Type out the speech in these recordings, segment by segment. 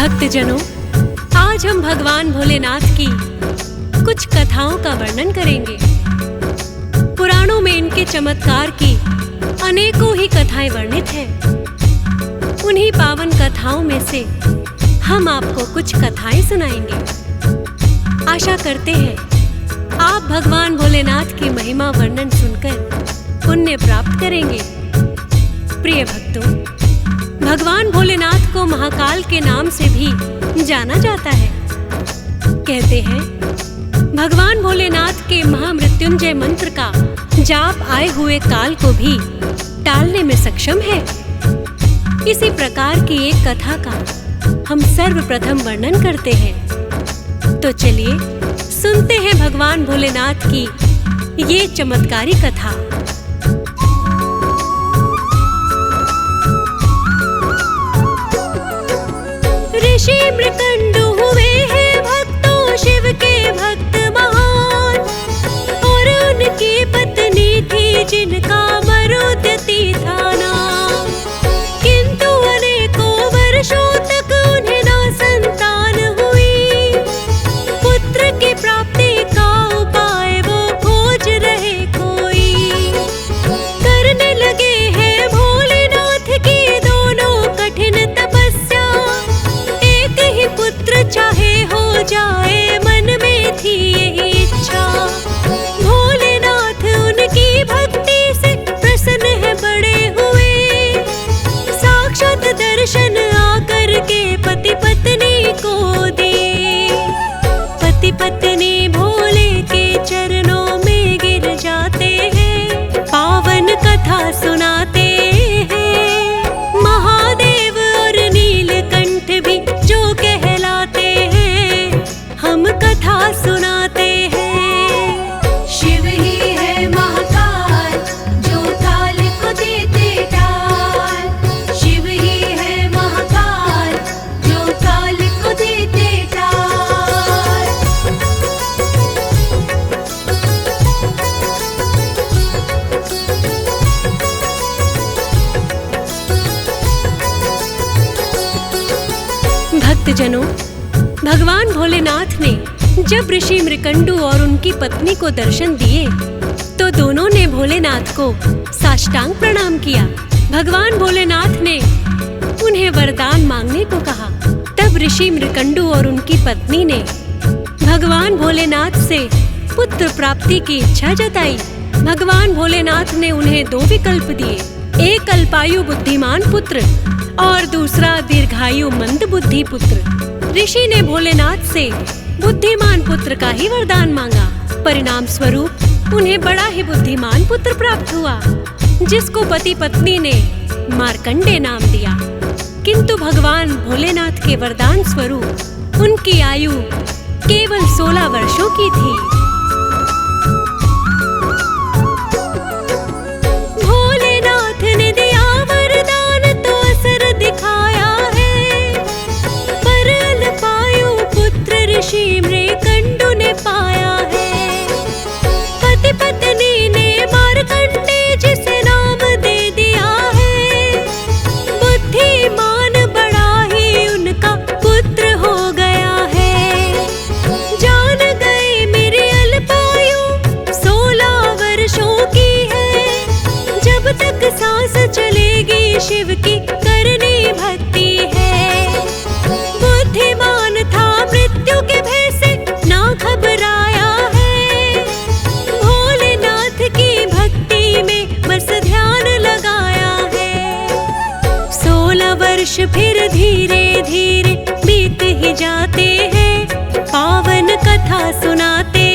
भक्तजनों, आज हम भगवान भोलेनाथ की कुछ कथाओं का वर्णन करेंगे। पुराणों में इनके चमत्कार की अनेकों ही कथाएं वर्णित हैं। उन्हीं पावन कथाओं में से हम आपको कुछ कथाएं सुनाएंगे। आशा करते हैं आप भगवान भोलेनाथ की महिमा वर्णन सुनकर पुण्य प्राप्त करेंगे। प्रिय भक्तों, भगवान भोलेनाथ को महाकाल के नाम से भी जाना जाता है। कहते हैं भगवान भोलेनाथ के महामृत्युंजय मंत्र का जाप आए हुए काल को भी टालने में सक्षम है। इसी प्रकार की एक कथा का हम सर्वप्रथम वर्णन करते हैं। तो चलिए सुनते हैं भगवान भोलेनाथ की ये चमत्कारी कथा। ऋषि मृकंडु हुए हैं भक्तों शिव के भक्त महान, और उनकी पत्नी थी जिनका मरुदती था नाम। किंतु अनेकों वर्षों तक उन्हें ना संतान हुई। पुत्र की प्राप्ति का उपाय वो खोज रहे कोई। करने लगे हैं भोलेनाथ की दोनों कठिन तपस्या। एक ही पुत्र चाहे हो जाए, मन में थी यही इच्छा। भोलेनाथ उनकी भक्ति से प्रसन्न है बड़े हुए। साक्षात दर्शन आकर के पति पत्नी को दिए। पति पत्नी भोले के चरणों में गिर जाते हैं, पावन कथा सुनाते हैं। महादेव और नीलकंठ भी जो कहलाते हैं, हम कथा सुनाते हैं। शिव ही है महाकाल जो ताल को देते टाल। शिव ही है महाकाल जो ताल को देते टाल। भक्तजनों, भगवान भोलेनाथ ने जब ऋषि मृकंडु और उनकी पत्नी को दर्शन दिए तो दोनों ने भोलेनाथ को साष्टांग प्रणाम किया। भगवान भोलेनाथ ने उन्हें वरदान मांगने को कहा। तब ऋषि मृकंडु और उनकी पत्नी ने भगवान भोलेनाथ से पुत्र प्राप्ति की इच्छा जताई। भगवान भोलेनाथ ने उन्हें दो विकल्प दिए, एक अल्पायु बुद्धिमान पुत्र और दूसरा दीर्घायु मंद बुद्धि पुत्र। ऋषि ने भोलेनाथ से बुद्धिमान पुत्र का ही वरदान मांगा। परिणाम स्वरूप उन्हें बड़ा ही बुद्धिमान पुत्र प्राप्त हुआ, जिसको पति पत्नी ने मार्कंडे नाम दिया। किंतु भगवान भोलेनाथ के वरदान स्वरूप उनकी आयु केवल 16 वर्षों की थी। भोलेनाथ ने दिया वरदान तो असर दिखाया है, पर अल्पायु पुत्र ऋषि मृकंडु ने पाया है। पति पत्नी ने मार्कंडे जिसे नाम दे दिया है। बुद्धिमान बड़ा ही उनका पुत्र हो गया है। जान गए मेरी अल्पायु 16 वर्षों की है। जब तक सांस चलेगी शिव की करनी भक्ति है। बुद्धिमान था मृत्यु के भय से ना घबराया है। भोलेनाथ की भक्ति में बस ध्यान लगाया है। 16 वर्ष फिर धीरे धीरे बीत ही जाते हैं, पावन कथा सुनाते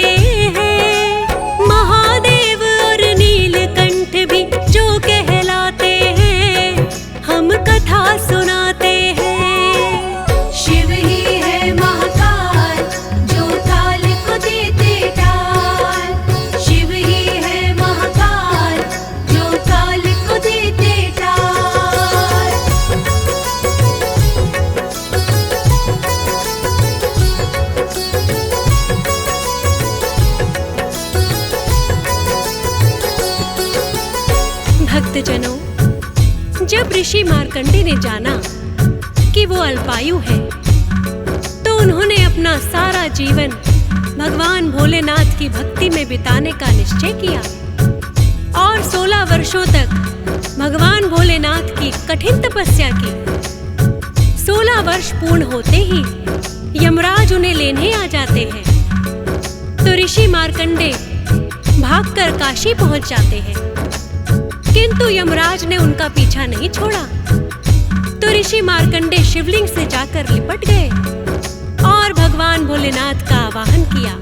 हैं। महादेव और नीलकंठ भी जो कहलाते हैं, हम कथा सुनाते हैं। शिव ही है महाकाल जो ताल को देते टाल। शिव ही है महाकाल जो ताल को देते टाल। भक्तजनों, जब ऋषि मार्कंडे ने जाना कि वो अल्पायु है उन्होंने अपना सारा जीवन भगवान भोलेनाथ की भक्ति में बिताने का निश्चय किया और 16 वर्षों तक भगवान भोलेनाथ की कठिन तपस्या की। 16 वर्ष पूर्ण होते ही यमराज उन्हें लेने आ जाते हैं, तो ऋषि मार्कंडे भागकर काशी पहुंच जाते हैं, किंतु यमराज ने उनका पीछा नहीं छोड़ा। तो ऋषि मार्कंडे शिवलिंग से जाकर लिपट गए और भगवान भोलेनाथ का आवाहन किया।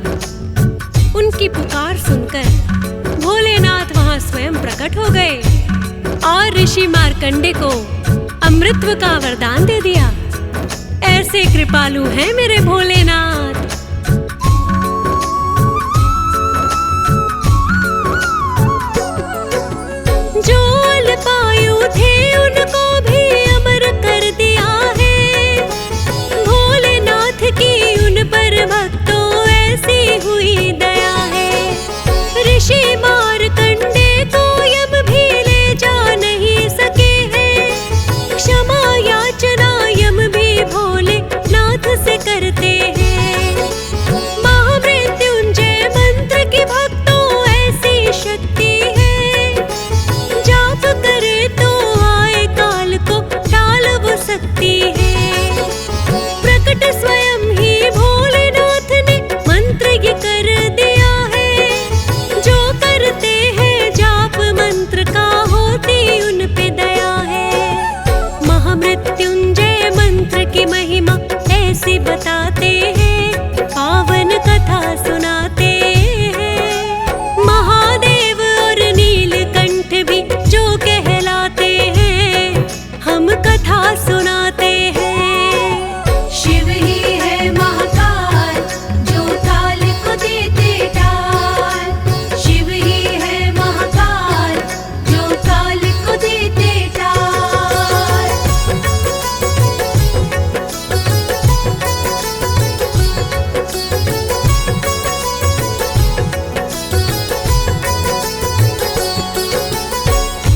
उनकी पुकार सुनकर भोलेनाथ वहां स्वयं प्रकट हो गए और ऋषि मार्कंडे को अमृतत्व का वरदान दे दिया। ऐसे कृपालु हैं मेरे भोलेनाथ। जो अल्पायु थे उनको भी अमर कर दिया है, भोलेनाथ की उन पर भक्तों ऐसी हुई दया है। ऋषि मार्कंडे को यम भी ले जा नहीं सके हैं, क्षमा याचना यम भी भोलेनाथ से करते हैं। महामृत्युंजय मंत्र की भक्तों ऐसी शक्ति है, जाप करे तो आए काल को टाल वो सकती है। प्रकट स्वयं ही भोलेनाथ ने मंत्र ये कर दिया है, जो करते हैं जाप मंत्र का होती उन पे दया है। महामृत्युंजय मंत्र की महिमा ऐसी बताते हैं, पावन कथा सुनाते हैं। महादेव और नीलकंठ भी जो कहलाते हैं, हम कथा सुनाते हैं। शिव ही है महाकाल, जो ताल को देते टाल। शिव ही है महाकाल, जो ताल को देते टाल।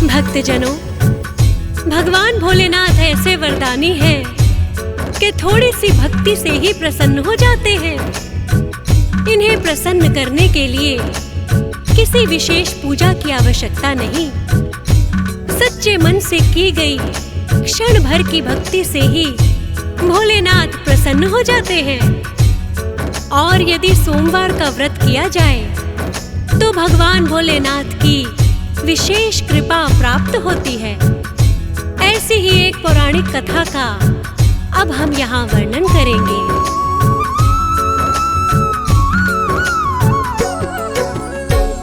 भक्तजनों, भगवान भोलेनाथ ऐसे वरदानी हैं कि थोड़ी सी भक्ति से ही प्रसन्न हो जाते हैं। इन्हें प्रसन्न करने के लिए किसी विशेष पूजा की आवश्यकता नहीं, सच्चे मन से की गई क्षण भर की भक्ति से ही भोलेनाथ प्रसन्न हो जाते हैं। और यदि सोमवार का व्रत किया जाए तो भगवान भोलेनाथ की विशेष कृपा प्राप्त होती है। ऐसी ही एक पौराणिक कथा का अब हम यहाँ वर्णन करेंगे।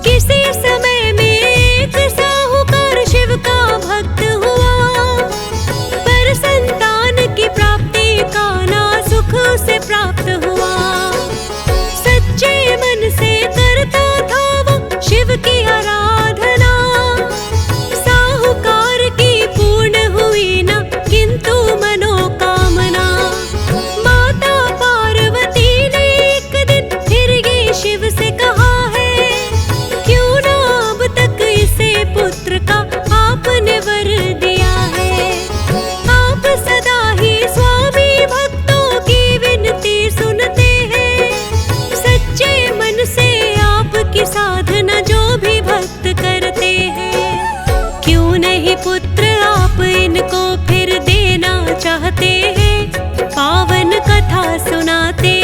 किसी समय में एक साहूकार शिव का भक्त हुआ, पर संतान की प्राप्ति का ना सुख उसे प्राप्त हुआ। सच्चे मन से करता था वो शिव की आराधना, साहूकार की पूर्ण हुई ना किंतु मनोकामना। माता पार्वती ने एक दिन फिर ये शिव से कहा है, क्यों ना अब तक इसे पुत्र का आपने वर दिया है। आप सदा ही स्वामी भक्तों की विनती सुनते हैं, सच्चे मन से आपकी साधना जो भी भक्त करते हैं। क्यों नहीं पुत्र आप इनको फिर देना चाहते हैं, पावन कथा सुनाते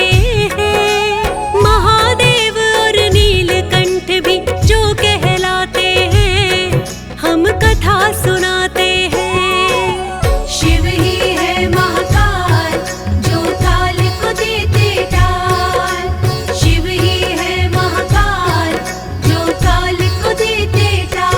हैं। महादेव और नीलकंठ भी जो कहलाते हैं, हम कथा सुनाते हैं। शिव ही है महाकाल, जो ताल को देते टाल। शिव ही है महाकाल, जो ताल को देते टाल।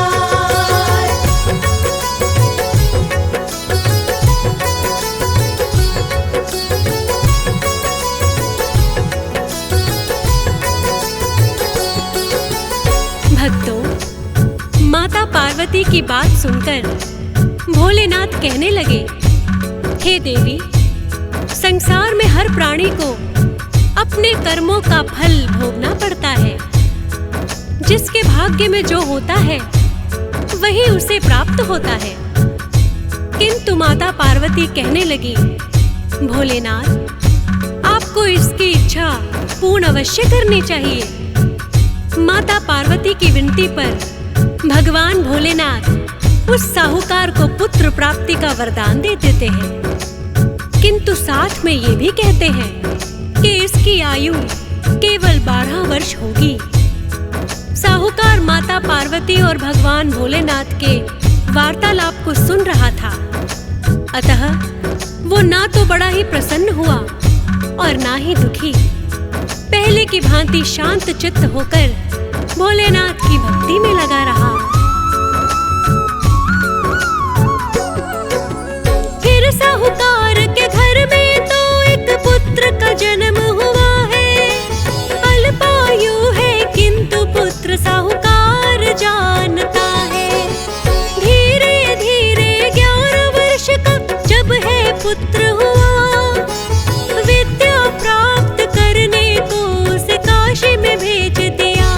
भक्तों, माता पार्वती की बात सुनकर भोलेनाथ कहने लगे, हे देवी, संसार में हर प्राणी को अपने कर्मों का फल भोगना पड़ता है। जिसके भाग्य में जो होता है वही उसे प्राप्त होता है। किंतु माता पार्वती कहने लगी, भोलेनाथ, आप आपको इसकी इच्छा पूर्ण अवश्य करनी चाहिए। माता पार्वती की विनती पर भगवान भोलेनाथ उस साहूकार को पुत्र प्राप्ति का वरदान दे देते हैं, किंतु साथ में ये भी कहते हैं कि इसकी आयु केवल 12 वर्ष होगी। साहूकार माता पार्वती और भगवान भोलेनाथ के वार्तालाप को सुन रहा था, अतः वो ना तो बड़ा ही प्रसन्न हुआ और ना ही दुखी। पहले की भांति शांत चित्त होकर भोलेनाथ की भक्ति में लगा रहा। फिर साहूकार के घर में तो एक पुत्र का जन्म हुआ है। अल्पायु है किंतु पुत्र साहूकार जानता है। धीरे धीरे 11 वर्ष का जब है पुत्र हुआ, विद्या प्राप्त करने को उसे काशी में भेज दिया।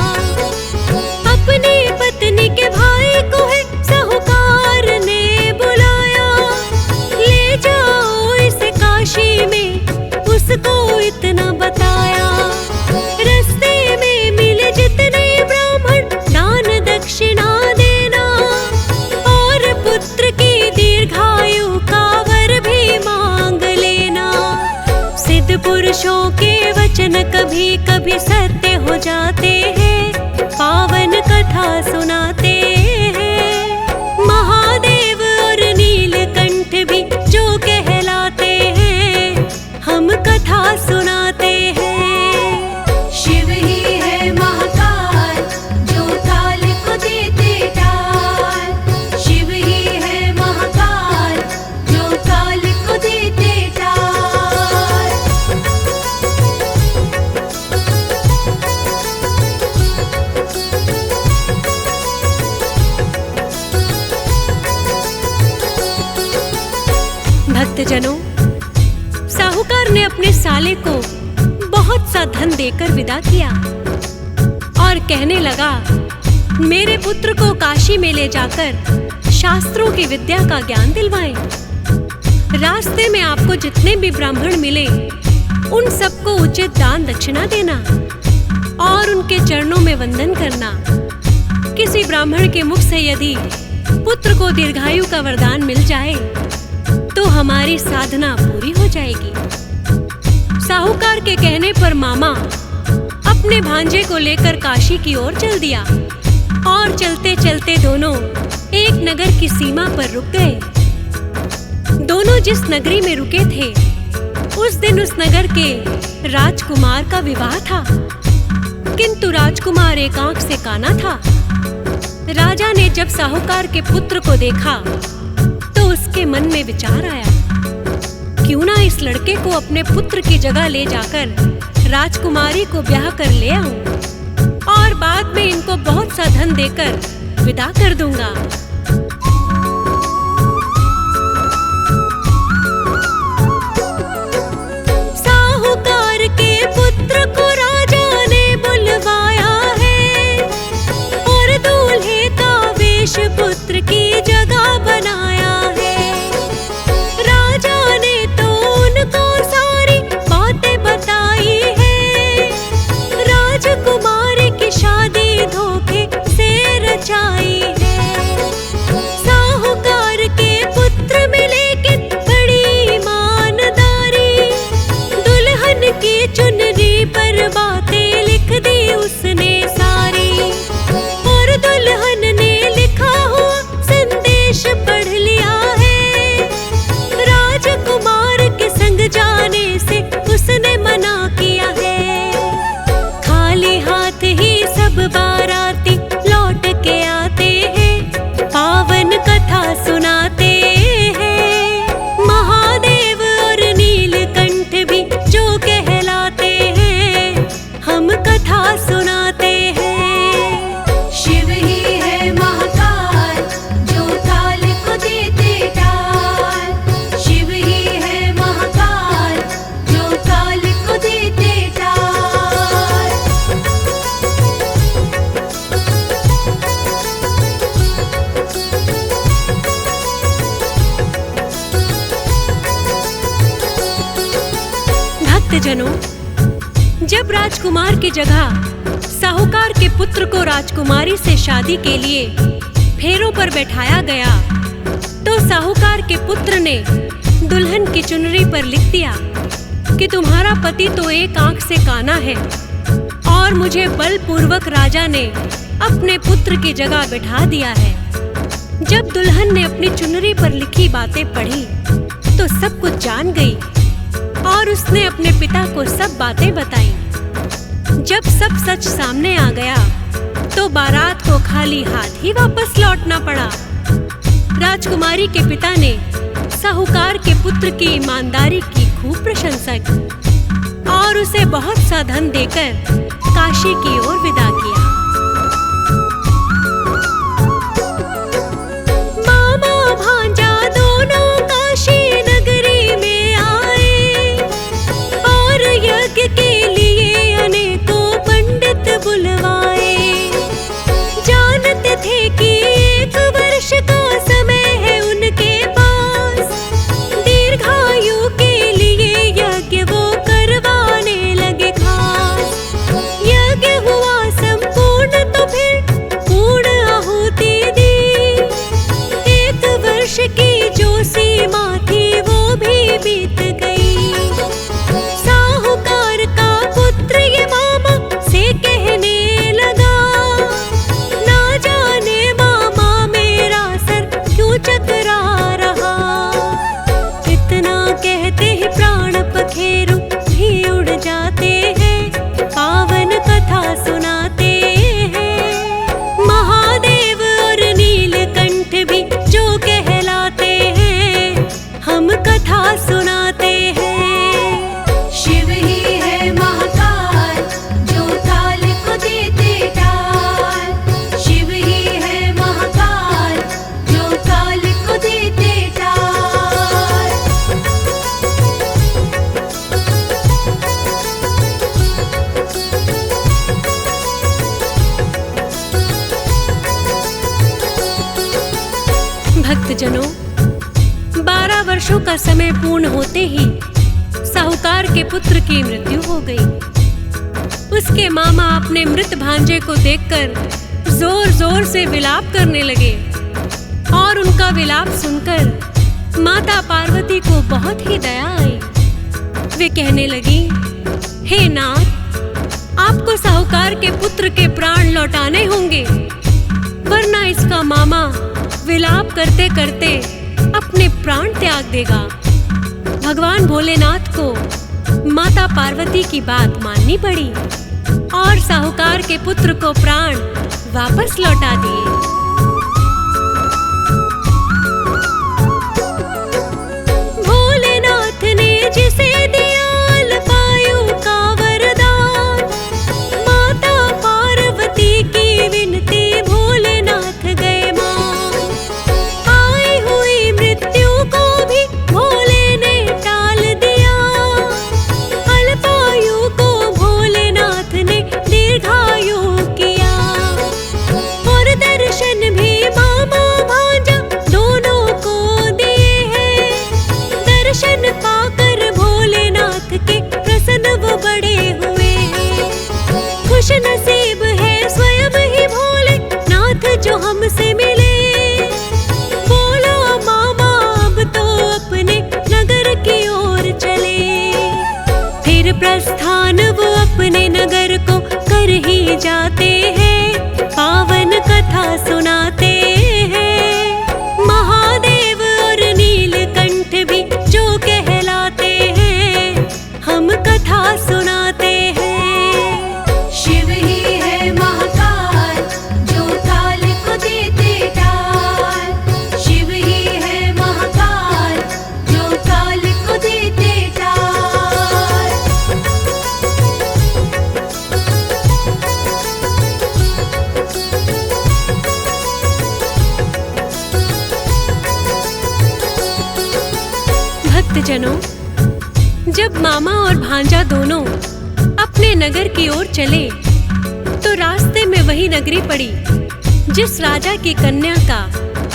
अपनी पत्नी के भाई को है साहूकार ने बुलाया, ले जाओ इसे काशी में, उसको इतना बताया। रास्ते में मिले जितने ब्राह्मण दान दक्षिणा देना, और पुत्र की दीर्घायु का वर भी मांग लेना। सिद्ध पुरुषों के वचन कभी कभी सत्य हो जाते हैं, पावन कथा सुनाते हैं। महादेव और नीलकंठ भी जो कहलाते हैं, हम कथा सुनाते हैं। शिव ही है महाकाल, जो ताल को देते टाल। शिव ही है महाकाल, जो ताल को देते टाल। भक्तजनों, साहूकार ने अपने साले को बहुत सा धन देकर विदा किया और कहने लगा, मेरे पुत्र को काशी में ले जाकर शास्त्रों की विद्या का ज्ञान दिलवाएं। रास्ते में आपको जितने भी ब्राह्मण मिले उन सबको उचित दान दक्षिणा देना और उनके चरणों में वंदन करना। किसी ब्राह्मण के मुख से यदि पुत्र को दीर्घायु का वरदान मिल जाए तो हमारी साधना पूरी हो जाएगी। साहूकार के कहने पर मामा अपने भांजे को लेकर काशी की ओर चल दिया और चलते चलते दोनों एक नगर की सीमा पर रुक गए। दोनों जिस नगरी में रुके थे उस दिन उस नगर के राजकुमार का विवाह था, किंतु राजकुमार एक आंख से काना था। राजा ने जब साहूकार के पुत्र को देखा तो उसके मन में विचार आया, क्यों ना इस लड़के को अपने पुत्र की जगह ले जाकर राजकुमारी को ब्याह कर ले आऊं और बाद में इनको बहुत सा धन देकर विदा कर दूंगा। साहूकार के पुत्र को राजा ने बुलवाया है और दूल्हे का वेश पुत्र की जगह बनाया है। राजा ने तो उनको सारी बातें बताई है, राजकुमारी की शादी धोखे से रचाई है। भक्तजनों, जब राजकुमार की जगह साहूकार के पुत्र को राजकुमारी से शादी के लिए फेरों पर बैठाया गया, तो साहूकार के पुत्र ने दुल्हन की चुनरी पर लिख दिया कि तुम्हारा पति तो एक आंख से काना है और मुझे बलपूर्वक राजा ने अपने पुत्र की जगह बिठा दिया है। जब दुल्हन ने अपनी चुनरी पर लिखी बातें पढ़ी तो सब कुछ जान गई और उसने अपने पिता को सब बातें बताई। जब सब सच सामने आ गया तो बारात को खाली हाथ ही वापस लौटना पड़ा। राजकुमारी के पिता ने साहूकार के पुत्र की ईमानदारी की खूब प्रशंसा की और उसे बहुत सा धन देकर काशी की ओर विदा किया। मामा भांजा दोनों काशी नगरी में आए और यज्ञ के लिए अनेकों पंडित बुलवाए। जानते थे कि 1 वर्ष का समय है उनके पास, दीर्घायु के लिए यज्ञ वो करवाने लगे खास। यज्ञ हुआ संपूर्ण तो फिर पूर्ण आहुति दी। 1 वर्ष की जो सीमा थी वो भी बीत गई। साहूकार का पुत्र ये मामा से कहने लगा, ना जाने मामा मेरा सर क्यों चकरा रहा। इतना कहते ही प्राण पखेरु भी उड़ जाते हैं, पावन कथा सुनाते हैं। महादेव और नीलकंठ भी जो कहलाते हैं, हम कथा सुनाते हैं। शिव ही है महाकाल, जो ताल को देते टाल। शिव ही है महाकाल, जो ताल को देते टाल। भक्तजनों, 12 वर्षों का समय पूर्ण होते ही साहूकार के पुत्र की मृत्यु हो गई। उसके मामा अपने मृत भांजे को देखकर जोर जोर से विलाप करने लगे और उनका विलाप सुनकर माता पार्वती को बहुत ही दया आई। वे कहने लगी, हे नाथ, आपको साहूकार के पुत्र के प्राण लौटाने होंगे, वरना इसका मामा विलाप करते करते अपने प्राण त्याग देगा। भगवान भोलेनाथ को माता पार्वती की बात माननी पड़ी और साहूकार के पुत्र को प्राण वापस लौटा दिए। भोलेनाथ ने जिसे दिया अल्पायु का वरदान, माता पार्वती की विनती भोलेनाथ गए मान। आई हुई मृत्यु को भी भोले ने टाल दिया, अल्पायु को भोलेनाथ ने दीर्घायु किया। और दर्शन भी मामा भांजा दोनों को दिए हैं। दर्शन पाकर भोलेनाथ के प्रसन्न वो बड़े हुए। खुश नसीब है स्वयं ही भोलेनाथ जो हमसे मिले। बोलो मामा अब तो अपने नगर की ओर चले। फिर प्रस्थान वो अपने नगर को कर ही जाते हैं, पावन कथा सुनाते हैं। महादेव और नीलकंठ भी जो कहलाते हैं, हम कथा सुनाते हैं। शिव ही है महाकाल, जो ताल को देते टाल। शिव ही है महाकाल, जो ताल को देते टाल। भक्तजनों, जब मामा और भांजा दोनों अपने नगर की ओर चले तो रास्ते में वही नगरी पड़ी जिस राजा की कन्या का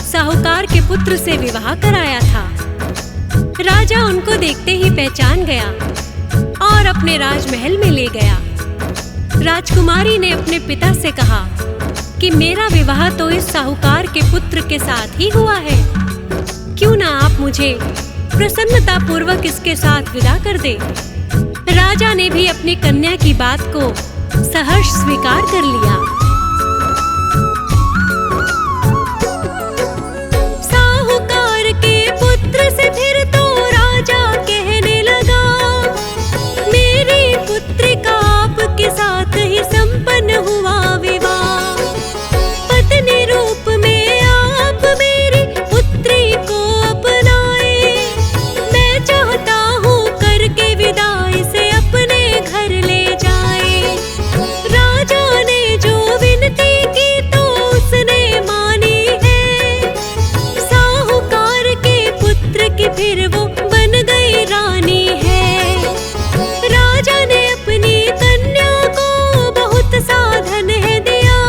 साहूकार के पुत्र से विवाह कराया था। राजा उनको देखते ही पहचान गया और अपने राजमहल में ले गया। राजकुमारी ने अपने पिता से कहा कि मेरा विवाह तो इस साहूकार के पुत्र के साथ ही हुआ है, क्यों ना आप मुझे प्रसन्नता पूर्वक इसके साथ विदा कर दे। राजा ने भी अपनी कन्या की बात को सहर्ष स्वीकार कर लिया। साहूकार के पुत्र से फिर तो राजा कहने लगा, मेरी पुत्री का आपके साथ ही संपन्न हुआ विवाह। पत्नी रूप में आप मेरी पुत्री को अपनाए, मैं चाहता हूँ करके विदाई से अपने घर ले जाए। राजा ने जो विनती की तो उसने मानी है, साहूकार के पुत्र की फिर वो बन गई रानी है। राजा ने अपनी कन्या को बहुत साधन है दिया,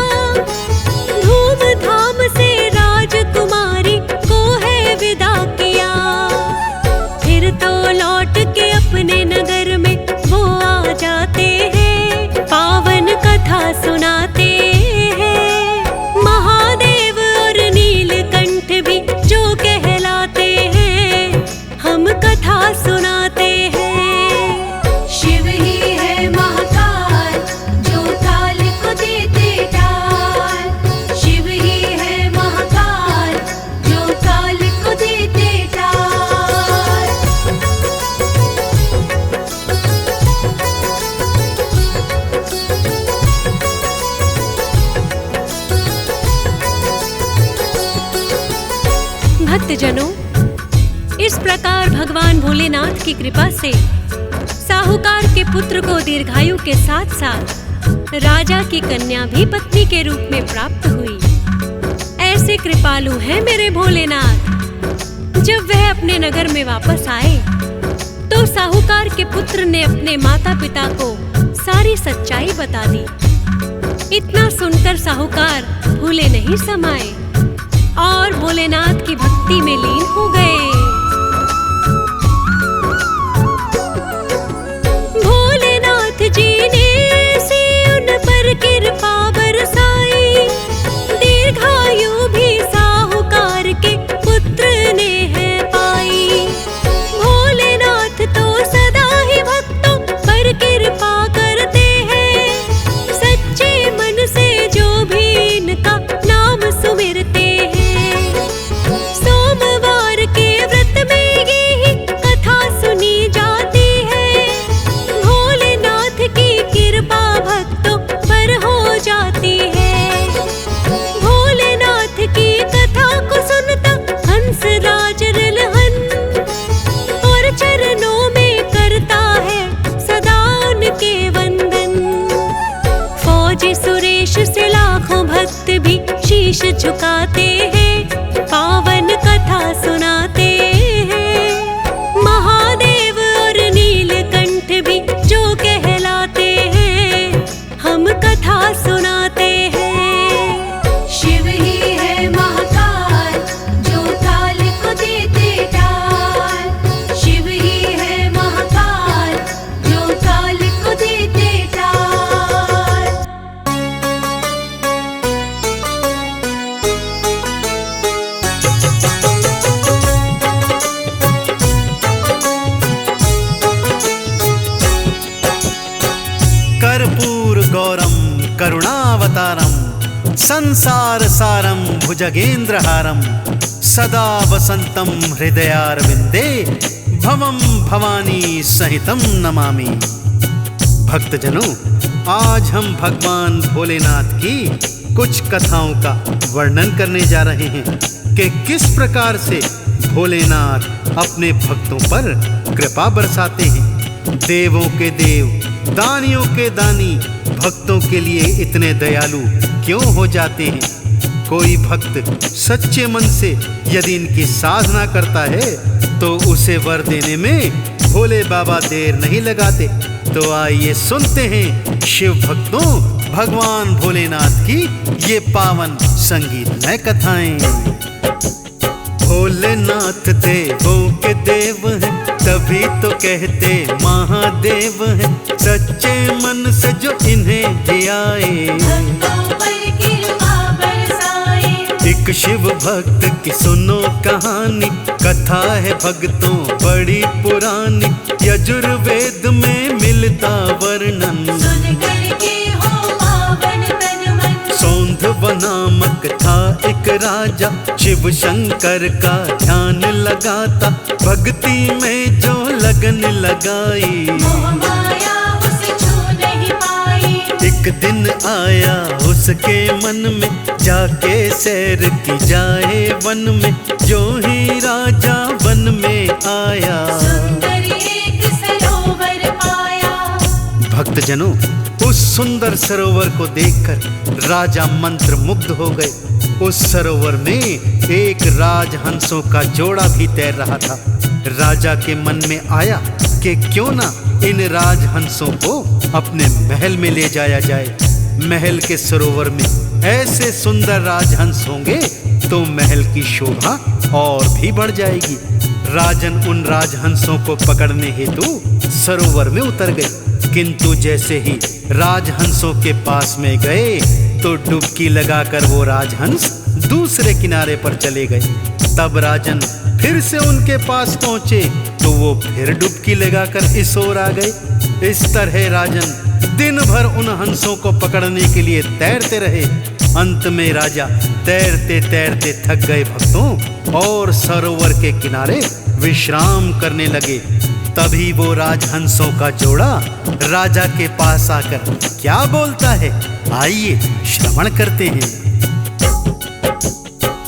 धूमधाम से राजकुमारी को है विदा किया। फिर तो लौट के अपने नगर में वो आ जाते हैं, पावन कथा सुनाते हैं। महादेव और नीलकंठ भी जो कहलाते हैं, हम कथा सुनाते हैं। शिव ही है महाकाल, जो ताल को देते टाल। शिव ही है महाकाल, जो ताल को देते टाल। भक्तजनों, इस प्रकार भगवान भोलेनाथ की कृपा से साहूकार के पुत्र को दीर्घायु के साथ साथ राजा की कन्या भी पत्नी के रूप में प्राप्त हुई। ऐसे कृपालु हैं मेरे भोलेनाथ। जब वह अपने नगर में वापस आए तो साहूकार के पुत्र ने अपने माता पिता को सारी सच्चाई बता दी। इतना सुनकर साहूकार भूले नहीं समाये और भोलेनाथ की भक्ति में लीन हो गए। भोलेनाथ जी ने से उन पर कृपा बरसाई, दीर्घायु भी साहूकार के पुत्र ने है पाई। भोलेनाथ तो सदा ही भक्तों पर कृपा करते हैं, सच्चे मन से जो भी इनका नाम सुमिरते हैं। सोमवार के व्रत में यही कथा सुनी जाती है, भोलेनाथ की कृपा भक्तों पर हो जाती है। भोलेनाथ की कथा को सुनता हंस राज रिलहन, और चरणों में करता है सदा उनके वंदन। फौजी सुरेश से लाखों भक्त भी शीश झुकाते हैं, पावन कथा सुनाते हैं। महादेव और नीलकंठ भी जो कहलाते हैं, हम कथा सुनाते हैं। शिव ही है महाकाल, जो ताल को देते टाल। शिव ही है महाकाल, जो ताल को देते टाल। कर्पूर गौरम करुणावतारम, संसार सारम भुजगेंद्रहारम, सदा वसंतम हृदयारविंदे, भवम भवानी सहितम नमामि। भक्तजनों, आज हम भगवान भोलेनाथ की कुछ कथाओं का वर्णन करने जा रहे हैं कि किस प्रकार से भोलेनाथ अपने भक्तों पर कृपा बरसाते हैं। देवों के देव, दानियों के दानी भक्तों के लिए इतने दयालु क्यों हो जाते हैं। कोई भक्त सच्चे मन से यदि इनकी साधना करता है तो उसे वर देने में भोले बाबा देर नहीं लगाते। तो आइए सुनते हैं शिव भक्तों भगवान भोलेनाथ की ये पावन संगीतमय कथाएं। भोलेनाथ देवों के देव हैं, तभी तो कहते महादेव है, सच्चे मन से जो इन्हें ध्याए। भक्तों पर कृपा बरसाए। एक शिव भक्त की सुनो कहानी, कथा है भक्तों बड़ी पुरानी, यजुर्वेद में मिलता वर्णन। सुन करके हो पावन तन मन। सौंधव नामक था एक राजा, शिव शंकर का ध्यान लगाता, भक्ति में जो लगन लगाई। मोह माया उसे छू नहीं पाई। एक दिन आया उसके मन में, जाके सैर की जाए वन में, जो ही राजा वन में आया। सुंदर एक सरोवर पाया। भक्तजनों, उस सुंदर सरोवर को देखकर राजा मंत्र मुग्ध हो गए। उस सरोवर में एक राजहंसों का जोड़ा भी तैर रहा था। राजा के मन में आया कि क्यों ना इन राजहंसों को अपने महल में ले जाया जाए। महल के सरोवर में ऐसे सुंदर राजहंस होंगे तो महल की शोभा और भी बढ़ जाएगी। राजन उन राजहंसों को पकड़ने हेतु सरोवर में उतर गए, किंतु जैसे ही राजहंसों के पास में गए तो डुबकी लगाकर वो राजहंस दूसरे किनारे पर चले गए। तब राजन फिर से उनके पास पहुंचे तो वो फिर डुबकी लगाकर इस ओर आ गए। इस तरह राजन दिन भर उन हंसों को पकड़ने के लिए तैरते रहे। अंत में राजा तैरते तैरते थक गए भक्तों, और सरोवर के किनारे विश्राम करने लगे। तभी वो राजहंसों का जोड़ा राजा के पास आकर क्या बोलता है, आइए श्रवण करते हैं।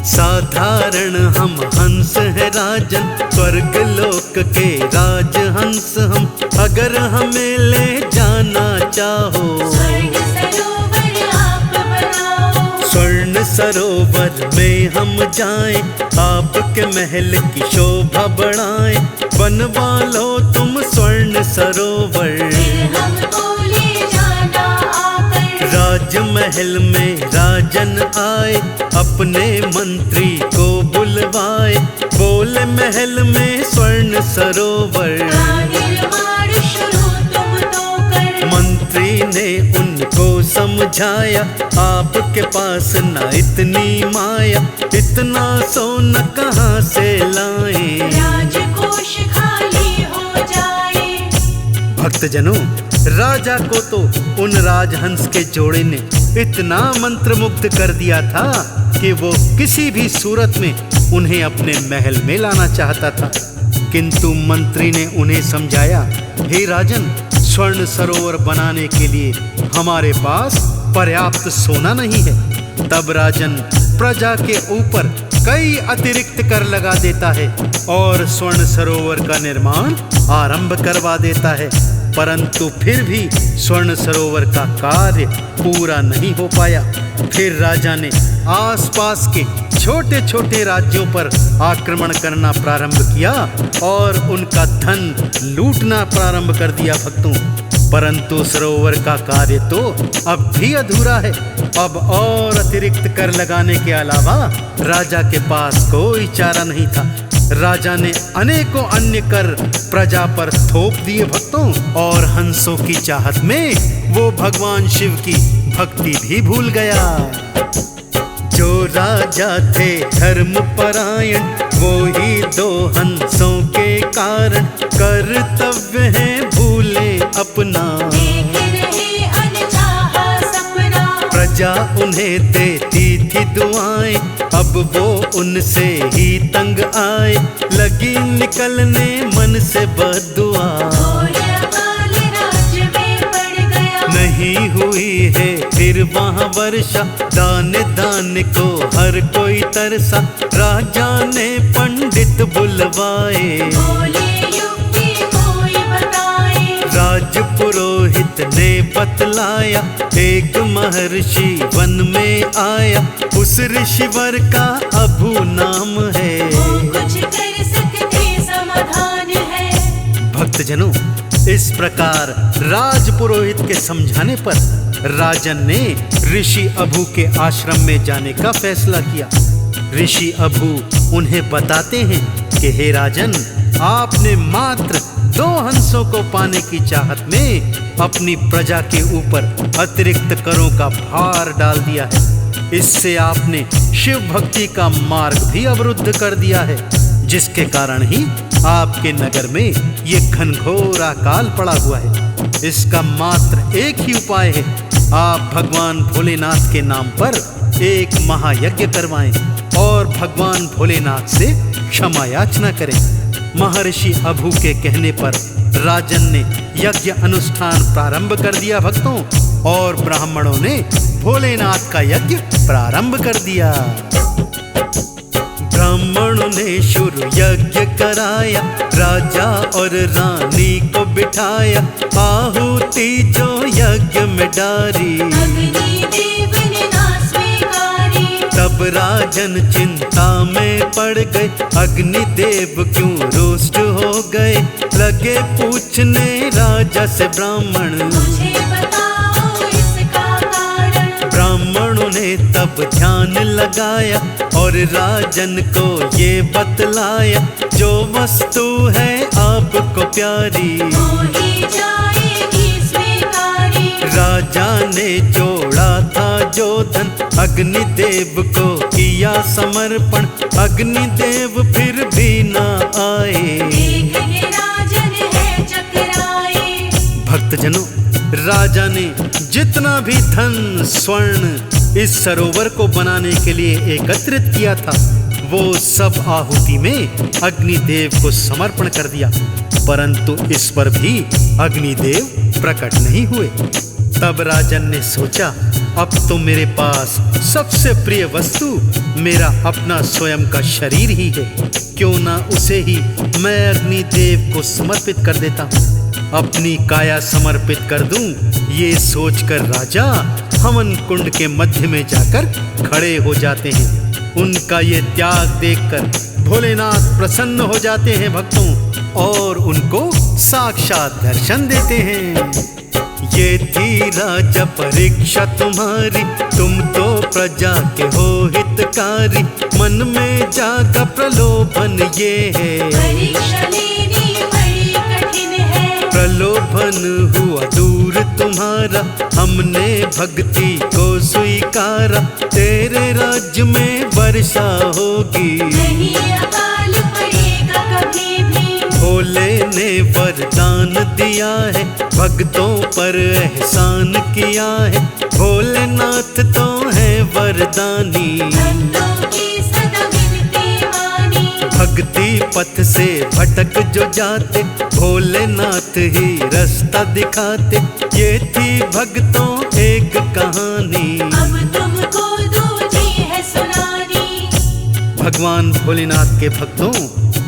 साधारण हम हंस है राजन, स्वर्ग लोक के राजहंस हम, अगर हमें ले जाना चाहो, स्वर्ग सरोवर आप बनाओ। स्वर्ण सरोवर में हम जाएं, आपके महल की शोभा बढ़ाएं, बनवा लो तुम स्वर्ण सरोवर। फिर हमको ले जाना आकर। राजमहल में राजन आए, अपने मंत्री को बुलवाए, बोले महल में स्वर्ण सरोवर। का निर्माण शुरू तुम तो कर। मंत्री ने उनको समझाया, आपके पास ना इतनी माया, इतना सोना कहाँ से लाएं। राजकोष खाली हो जाए। भक्तजनों, राजा को तो उन राजहंस के जोड़े ने इतना मंत्रमुग्ध कर दिया था कि वो किसी भी सूरत में उन्हें अपने महल में लाना चाहता था। किंतु मंत्री ने उन्हें समझाया, हे राजन, स्वर्ण सरोवर बनाने के लिए हमारे पास पर्याप्त सोना नहीं है। तब राजन प्रजा के ऊपर कई अतिरिक्त कर लगा देता है और स्वर्ण सरोवर का निर्माण आरंभ करवा देता है, परंतु फिर भी स्वर्ण सरोवर का कार्य पूरा नहीं हो पाया। फिर राजा ने आसपास के छोटे छोटे राज्यों पर आक्रमण करना प्रारंभ किया और उनका धन लूटना प्रारंभ कर दिया भक्तों, परंतु सरोवर का कार्य तो अब भी अधूरा है। अब और अतिरिक्त कर लगाने के अलावा राजा के पास कोई चारा नहीं था। राजा ने अनेकों अन्य कर प्रजा पर थोप दिए भक्तों, और हंसों की चाहत में वो भगवान शिव की भक्ति भी भूल गया। जो राजा थे धर्म परायण, वो ही दो हंसों के कारण कर्तव्य है भूले अपना। देख रहे अनचाहा सपना। प्रजा उन्हें देती थी दुआएं, अब वो उनसे ही तंग आए, लगी निकलने मन से बद्दुआ। घोर अकाल राज्य में पड़ गया। नहीं हुई है फिर वहाँ वर्षा, दाने दाने को हर कोई तरसा। राजा ने पंडित बुलवाए, बोले युक्ति कोई बताए। राज पुरोहित ने बतलाया, एक महर्षि वन में आया, उस ऋषिवर का अभू नाम है। वो कुछ कर सकते समाधान है। भक्तजनों, इस प्रकार राज पुरोहित के समझाने पर राजन ने ऋषि अभू के आश्रम में जाने का फैसला किया। ऋषि अभू उन्हें बताते हैं कि हे राजन, आपने मात्र 2 हंसों को पाने की चाहत में अपनी प्रजा के ऊपर अतिरिक्त करों का भार डाल दिया है। इससे आपने शिव भक्ति का मार्ग भी अवरुद्ध कर दिया है, जिसके कारण ही आपके नगर में ये घनघोर अकाल पड़ा हुआ है। इसका मात्र एक ही उपाय है, आप भगवान भोलेनाथ के नाम पर एक महायज्ञ करवाएं और भगवान भोलेनाथ से क्षमा याचना करें। महर्षि अभु के कहने पर राजन ने यज्ञ अनुष्ठान प्रारंभ कर दिया भक्तों, और ब्राह्मणों ने भोलेनाथ का यज्ञ प्रारंभ कर दिया। ब्राह्मणों ने शुरू यज्ञ कराया, राजा और रानी को बिठाया, आहुति जो यज्ञ में डारी, अग्निदेव ने ना स्वीकारी। तब राजन चिंता में पड़ गए, अग्निदेव क्यों रुष्ट हो गए। लगे पूछने राजा से ब्राह्मण, मुझे बताओ इसका कारण। ब्राह्मणों ने तब ध्यान लगाया और राजन को ये बतलाया, जो वस्तु है आपको प्यारी, हो ही जाएगी स्वीकारी। राजा ने जोड़ा था जो धन, अग्निदेव को किया समर्पण, अग्निदेव फिर भी ना आए। देखेंगे राजन है चकराए। भक्तजनों, राजा ने जितना भी धन स्वर्ण इस सरोवर को बनाने के लिए एकत्रित किया था, वो सब आहुति में अग्निदेव को समर्पण कर दिया, परंतु इस पर भी अग्निदेव प्रकट नहीं हुए। तब राजन ने सोचा, अब तो मेरे पास सबसे प्रिय वस्तु मेरा अपना स्वयं का शरीर ही है, क्यों ना उसे ही मैं अग्निदेव को समर्पित कर देता हूँ, अपनी काया समर्पित कर दूं। ये सोचकर राजा हवन कुंड के मध्य में जाकर खड़े हो जाते हैं। उनका ये त्याग देखकर भोलेनाथ प्रसन्न हो जाते हैं भक्तों, और उनको साक्षात दर्शन देते हैं। ये थी राजा परीक्षा तुम्हारी, तुम तो प्रजा के हो हितकारी, मन में जागा प्रलोभन ये है, परीक्षा लेनी बड़ी कठिन है। प्रलोभन हुआ दूर तुम्हारा, हमने भक्ति को स्वीकारा, तेरे राज्य में वर्षा होगी, नहीं अकाल पड़ेगा कभी भी। भोले ने वरदान दिया है, भक्तों पर एहसान किया है, भोलेनाथ तो है वरदानी, भक्तों की सदा विनती मानी। भक्ति पथ से भटक जो जाते, भोलेनाथ ही रास्ता दिखाते। ये थी भक्तों एक कहानी, अब तुमको दूजी है सुनानी। भगवान भोलेनाथ के भक्तों,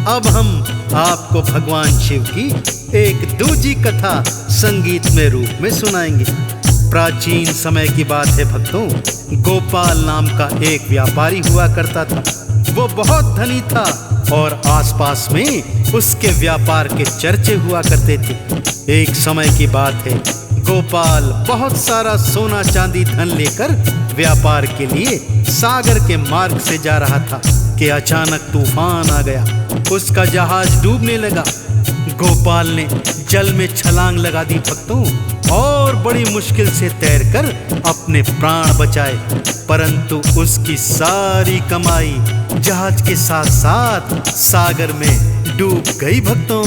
अब हम आपको भगवान शिव की एक दूजी कथा संगीत में रूप में सुनाएंगे। प्राचीन समय की बात है भक्तों, गोपाल नाम का एक व्यापारी हुआ करता था। वो बहुत धनी था और आसपास में उसके व्यापार के चर्चे हुआ करते थे। एक समय की बात है, गोपाल बहुत सारा सोना चांदी धन लेकर व्यापार के लिए सागर के मार्ग से जा रहा था कि अचानक तूफान आ गया। उसका जहाज डूबने लगा। गोपाल ने जल में छलांग लगा दी भक्तों, और बड़ी मुश्किल से तैरकर अपने प्राण बचाए, परंतु उसकी सारी कमाई जहाज के साथ साथ सागर में डूब गई भक्तों।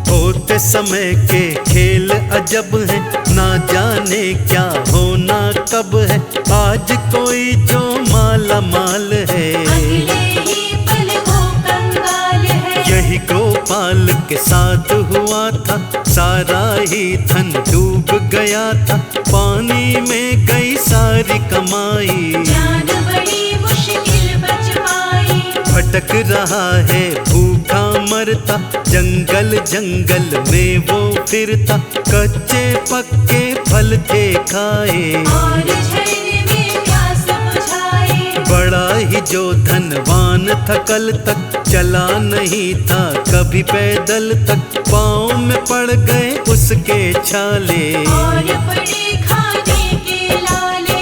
होते समय के खेल अजब है, ना जाने क्या होना कब है, आज कोई जो माला माल है, अगले ही पल वो कंगाल है। यही गोपाल के साथ हुआ था, सारा ही धन डूब गया था, पानी में गई सारी कमाई, जान बड़ी मुश्किल बच पाई। भटक रहा है भूखा मरता, जंगल जंगल में वो फिरता, कच्चे पक्के फल थे खाए, और झरने में प्यास बुझाए। बड़ा ही जो धनवान था कल तक, चला नहीं था कभी पैदल तक, पाँव में पड़ गए उसके छाले, और पड़े खाने के लाले।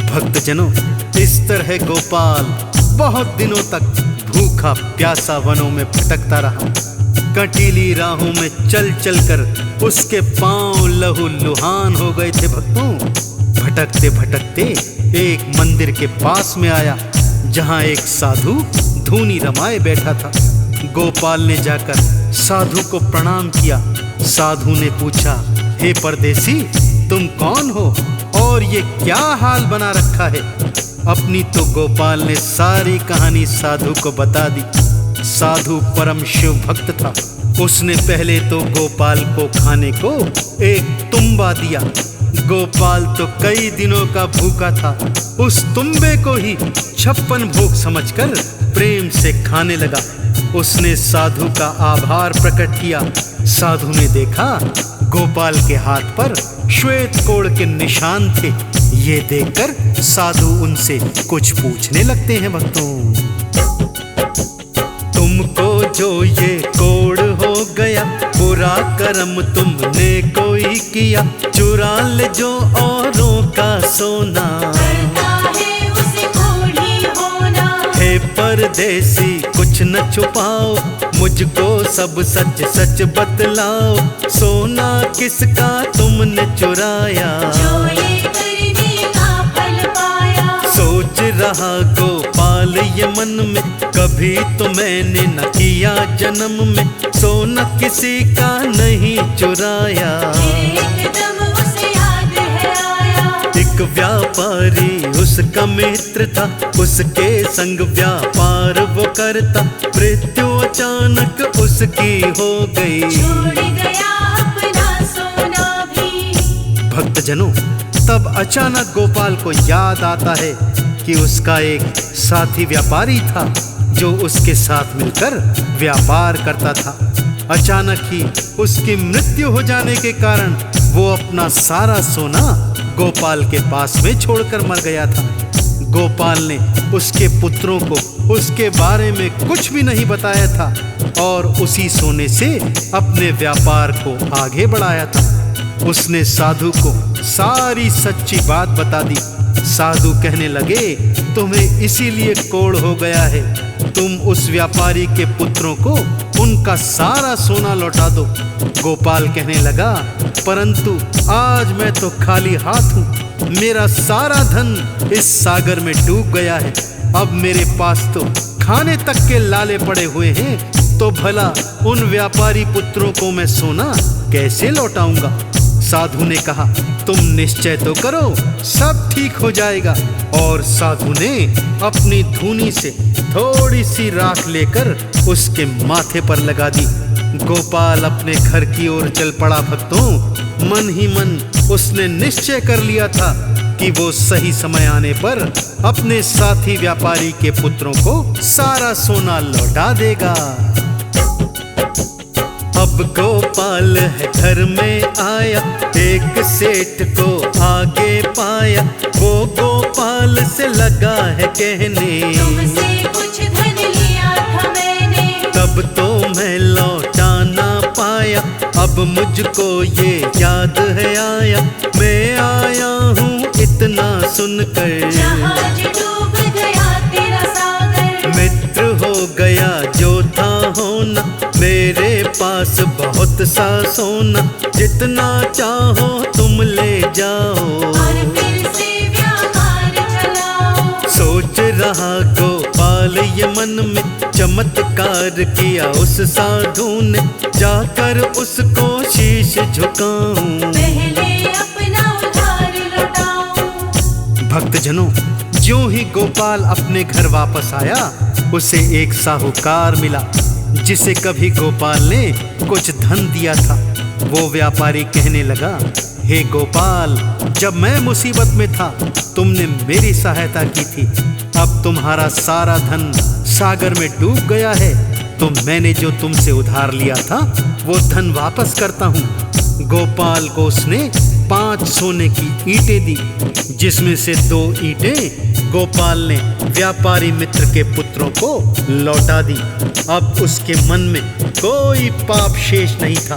भक्तजनों, इस तरह गोपाल बहुत दिनों तक भूखा प्यासा वनों में भटकता रहा। कटीली राहों में चल चल कर उसके पांव लहू लुहान हो गए थे। भक्तों, भटकते भटकते एक मंदिर के पास में आया जहां एक साधु धूनी रमाए बैठा था। गोपाल ने जाकर साधु को प्रणाम किया। साधु ने पूछा, हे परदेसी, तुम कौन हो और ये क्या हाल बना रखा है? अपनी तो गोपाल ने सारी कहानी साधु को बता दी। साधु परम शिव भक्त था। उसने पहले तो गोपाल को खाने को एक तुम्बा दिया। गोपाल तो कई दिनों का भूखा था। उस तुम्बे को ही 56 भोग समझकर प्रेम से खाने लगा। उसने साधु का आभार प्रकट किया। साधु ने देखा गोपाल के हाथ पर श्वेत कोड़ के निशान थे। ये देखकर साधु उनसे कुछ पूछने लगते हैं। भक्तों, तुमको जो ये कोड़ हो गया, बुरा कर्म तुमने कोई किया, चुरा ले जो औरों का सोना, हे परदेसी कुछ न छुपाओ, मुझको सब सच सच बतलाओ, सोना किसका तुमने चुराया, जो ये करने का फल पाया। सोच रहा गोपाल ये मन में, कभी तो मैंने न किया जन्म में, सोना किसी का नहीं चुराया। एकदम उसे याद है आया, एक व्यापारी उसका मित्र था, उसके संग व्यापार वो करता, मृत्यु अचानक उसकी हो गई, छोड़ गया अपना सोना भी। भक्तजनों, तब अचानक गोपाल को याद आता है कि उसका एक साथी व्यापारी था जो उसके साथ मिलकर व्यापार करता था। अचानक ही उसकी मृत्यु हो जाने के कारण वो अपना सारा सोना गोपाल के पास में छोड़कर मर गया था। गोपाल ने उसके पुत्रों को उसके बारे में कुछ भी नहीं बताया था और उसी सोने से अपने व्यापार को आगे बढ़ाया था। उसने साधु को सारी सच्ची बात बता दी। साधु कहने लगे, तुम्हें इसीलिए कोढ़ हो गया है, तुम उस व्यापारी के पुत्रों को उनका सारा सोना लौटा दो। गोपाल कहने लगा, परंतु आज मैं तो खाली हाथ हूँ, मेरा सारा धन इस सागर में डूब गया है, अब मेरे पास तो खाने तक के लाले पड़े हुए हैं, तो भला उन व्यापारी पुत्रों को मैं सोना कैसे लौटाऊंगा। साधु ने कहा, तुम निश्चय तो करो, सब ठीक हो जाएगा। और साधु ने अपनी धूनी से थोड़ी सी राख लेकर उसके माथे पर लगा दी। गोपाल अपने घर की ओर चल पड़ा। भक्तों, मन ही मन उसने निश्चय कर लिया था कि वो सही समय आने पर अपने साथी व्यापारी के पुत्रों को सारा सोना लौटा देगा। अब गोपाल है घर में आया, एक सेठ को आगे पाया, वो गोपाल से लगा है कहने, तुमसे कुछ धन लिया था मैंने, तब तो मैं लौटा ना पाया, अब मुझको ये याद है आया, मैं आया हूँ इतना सुनकर, जहाज डूब गया तेरा सागर, मित्र हो गया जो था होना, मेरे पास बहुत सा सोना, जितना चाहो तुम ले जाओ, और फिर से व्यापार चलाओ। सोच रहा गोपाल ये मन में, चमत्कार किया उस साधु ने, जाकर उसको शीश झुकाऊं, पहले अपना उधार लौटाऊं। भक्तजनों, ज्यों ही गोपाल अपने घर वापस आया, उसे एक साहूकार मिला जिसे कभी गोपाल ने कुछ धन दिया था। वो व्यापारी कहने लगा, हे गोपाल, जब मैं मुसीबत में था तुमने मेरी सहायता की थी, अब तुम्हारा सारा धन सागर में डूब गया है, तो मैंने जो तुमसे उधार लिया था वो धन वापस करता हूँ। गोपाल को उसने 5 सोने की ईंटें दी, जिसमें से 2 ईंटें गोपाल ने व्यापारी मित्र के पुत्रों को लौटा दी। अब उसके मन में कोई पाप शेष नहीं था।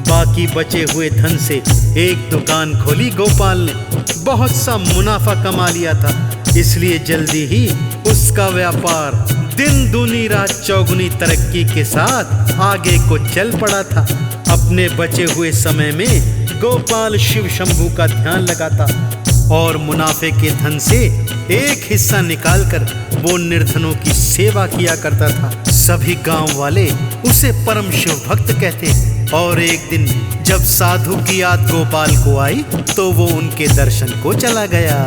बाकी बचे हुए धन से एक दुकान खोली गोपाल ने, बहुत सा मुनाफा कमा लिया था। इसलिए जल्दी ही उसका व्यापार दिन दूनी रात चौगुनी तरक्की के साथ आगे को चल पड़ा था। अपने बचे हुए समय में गोपाल शिव शंभू का ध्यान लगाता और मुनाफे के धन से एक हिस्सा निकालकर वो निर्धनों की सेवा किया करता था। सभी गांव वाले उसे परम शिव भक्त कहते और एक दिन जब साधु की याद गोपाल को आई तो वो उनके दर्शन को चला गया।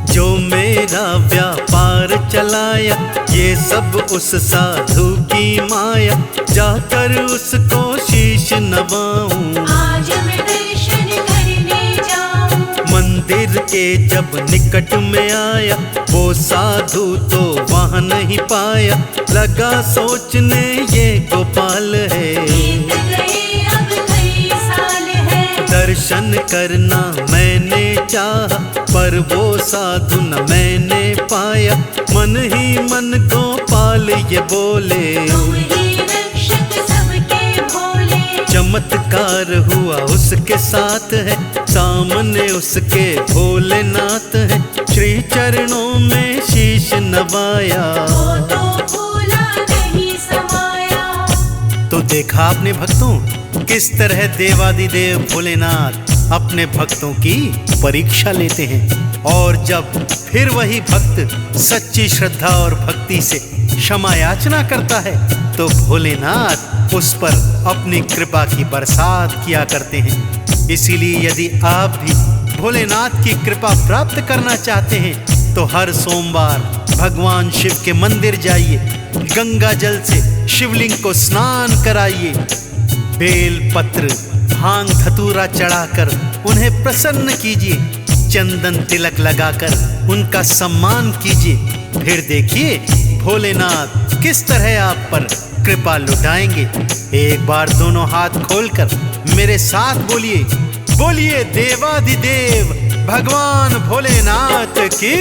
जो मेरा व्यापार चलाया ये सब उस साधु की माया, जाकर उसको शीश नवाऊं, आज मैं दर्शन करने जाऊं। मंदिर के जब निकट में आया वो साधु तो वहां नहीं पाया, लगा सोचने ये गोपाल है। बीत गए अब कई साल है, दर्शन करना मैंने चाहा पर वो साधु न मैंने पाया, मन ही मन गोपाल ये बोले, तुम ही रक्षक सबके भोले। चमत्कार हुआ उसके साथ है, सामने उसके भोलेनाथ है, श्री चरणों में शीश नवाया। वो तो भूला नहीं समाया। तो देखा आपने भक्तों किस तरह देवादिदेव भोलेनाथ अपने भक्तों की परीक्षा लेते हैं, और जब फिर वही भक्त सच्ची श्रद्धा और भक्ति से क्षमा याचना करता है तो भोलेनाथ उस पर अपनी कृपा की बरसात किया करते हैं। इसीलिए यदि आप भी भोलेनाथ की कृपा प्राप्त करना चाहते हैं तो हर सोमवार भगवान शिव के मंदिर जाइए, गंगा जल से शिवलिंग को स्नान कराइए, बेल पत्र भांग धतूरा चढ़ाकर उन्हें प्रसन्न कीजिए, चंदन तिलक लगाकर उनका सम्मान कीजिए। फिर देखिए भोलेनाथ किस तरह आप पर कृपा लुटाएंगे। एक बार दोनों हाथ खोलकर मेरे साथ बोलिए, बोलिए देवाधिदेव भगवान भोलेनाथ की।